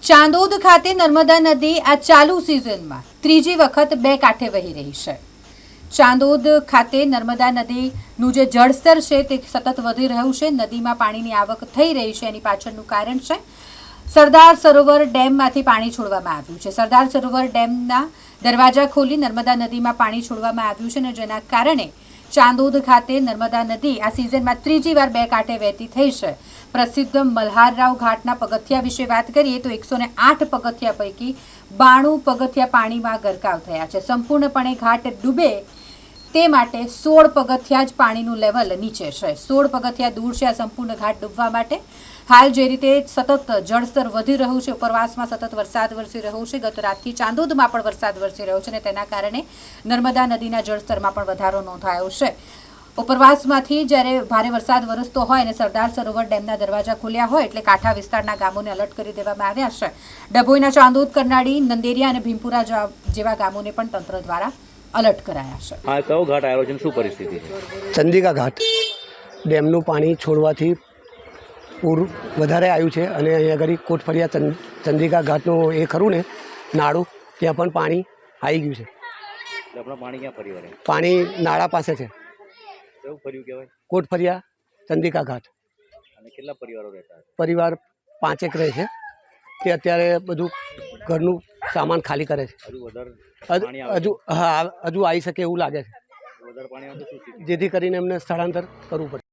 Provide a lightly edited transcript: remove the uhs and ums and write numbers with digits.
ચાંદોદ ખાતે નર્મદા નદી આ ચાલુ સિઝનમાં ત્રીજી વખત બે કાંઠે વહી રહી છે। ચાંદોદ ખાતે નર્મદા નદીનું જે જળસ્તર છે તે સતત વધી રહ્યું છે। નદીમાં પાણીની આવક થઈ રહી છે। એની પાછળનું કારણ છે સરદાર સરોવર ડેમમાંથી પાણી છોડવામાં આવ્યું છે। સરદાર સરોવર ડેમના દરવાજા ખોલી નર્મદા નદીમાં પાણી છોડવામાં આવ્યું છે અને જેના કારણે ચાંદોદ ખાતે નર્મદા નદી આ સિઝનમાં ત્રીજી વાર બે કાંઠે વહેતી થઈ છે। પ્રસિદ્ધ મલ્હારરાવ ઘાટના પગથિયા વિશે વાત કરીએ તો 108 પગથિયા પૈકી 92 પગથિયા પાણીમાં ગરકાવ થયા છે। સંપૂર્ણપણે ઘાટ ડૂબે તે માટે 16 પગથિયા જ પાણીનું લેવલ નીચે છે। 16 પગથિયા દૂર છે આ સંપૂર્ણ ઘાટ ડૂબવા માટે। હાલ જે રીતે સતત જળસ્તર વધી રહ્યું છે, ઉપરવાસમાં સતત વરસાદ વરસી રહ્યો છે, ગત રાતથી ચાંદોદમાં પણ વરસાદ વરસી રહ્યો છે અને તેના કારણે નર્મદા નદીના જળસ્તરમાં પણ વધારો નોંધાયો છે। ઉપરવાસમાંથી જ્યારે ભારે વરસાદ વરસતો હોય અને સરદાર સરોવર ડેમના દરવાજા ખોલ્યા હોય એટલે કાંઠા વિસ્તારના ગામોને એલર્ટ કરી દેવામાં આવ્યા છે। ડભોઈના ચાંદોદ, કરનાળી, નંદેરિયા અને ભીમપુરા જેવા ગામોને પણ તંત્ર દ્વારા એલર્ટ કરાયા છે। આ કયો ઘાટ આવ્યો છે, શું પરિસ્થિતિ છે? ચંદ્રિકા ઘાટ ડેમનું પાણી છોડવાથી પૂર વધારે આવ્યું છે અને અહીંયા આગળ કોટફળિયા ચંદ્રિકા ઘાટનું એ ખરું ને નાળું, ત્યાં પણ પાણી આવી ગયું છે। આપણા પાણી ક્યાં ફરી વળે? પાણી નાળા પાસે છે, કેવું ફર્યું કહેવાય? કોટફળિયા ચંદ્રિકા ઘાટ। અને કેટલા પરિવારો રહેતા હશે? પરિવાર 5 એક રહે છે તે અત્યારે બધું ઘરનું સામાન ખાલી કરે છે। હજુ વધારે પાણી આવે? હજુ આવી શકે એવું લાગે છે, વધારે પાણી આવે તો શું સ્થિતિ? જેથી કરીને એમને સ્થળાંતર કરવું પડે।